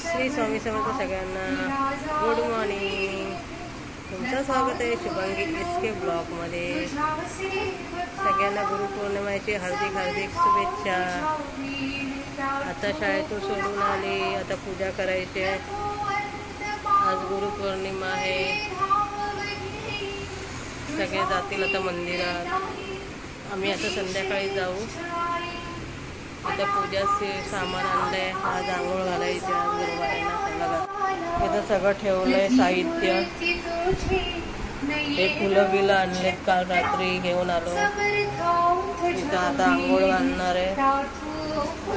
श्री स्वामी समर्थ सगळ्यांना good morning. तुमचं स्वागत आहे शुभांगी एसके ब्लॉगमध्ये। सगळ्यांना गुरुपौर्णिमेची हार्दिक शुभेच्छा। आता शाळेतून सोडून आले, आता पूजा करायची। आज गुरुपौर्णिमा आहे, सगळे जातील आता मंदिरात। आम्ही आता संध्याकाळी जाऊ। आता पूजाचे सामान आणलंय, आज आंघोळ घालायचे, आज गुरुवारांना इथं सगळं ठेवलंय साहित्य। हे फुलं बिलं आणले, काल रात्री घेऊन आलो। इथं आता आंघोळ घालणार आहे।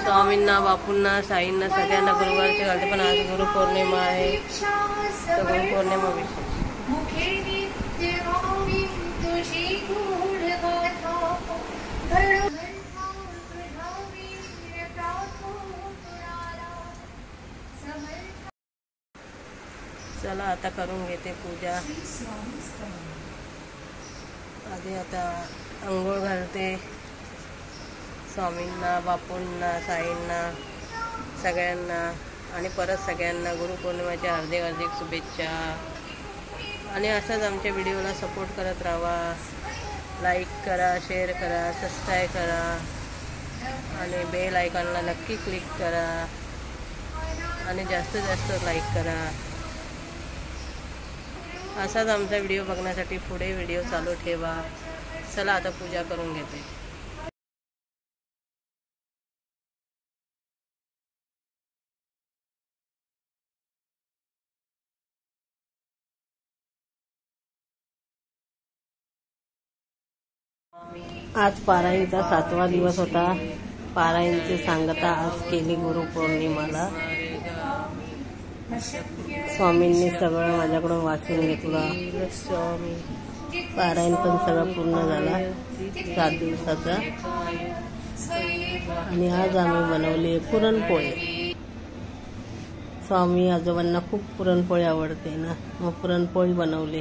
स्वामींना, बापूंना, साईंना सगळ्यांना गुरुवारचे घालते, पण आज गुरुपौर्णिमा आहे, तर गुरुपौर्णिमा विशेष। चला आता करून घेते पूजा। आधी आता अंघोळ घालते स्वामींना, बापूंना, साईंना सगळ्यांना, आणि परत सगळ्यांना गुरुपौर्णिमेच्या हार्दिक शुभेच्छा। आणि असंच आमच्या व्हिडिओला सपोर्ट करत राहा। लाईक करा, शेअर करा, सबस्क्राईब करा, आणि बेल आयकॉनला नक्की क्लिक करा, आणि जास्तीत जास्त लाईक करा। असाच आमचा व्हिडिओ बघण्यासाठी पुढे व्हिडिओ चालू ठेवा। चला आता पूजा करून घेते। आज पारायणचा 7वा दिवस होता। पारायणची सांगता आज केली गुरुपौर्णिमाला। स्वामींनी सगळं माझ्याकडून वाचून घेतलं। स्वामी पारायण पण सगळं पूर्ण झाला 7 दिवसाचा। आणि आज आम्ही बनवले पुरणपोळी। स्वामी आजोबांना खूप पुरणपोळी आवडते ना, मग पुरणपोळी बनवले।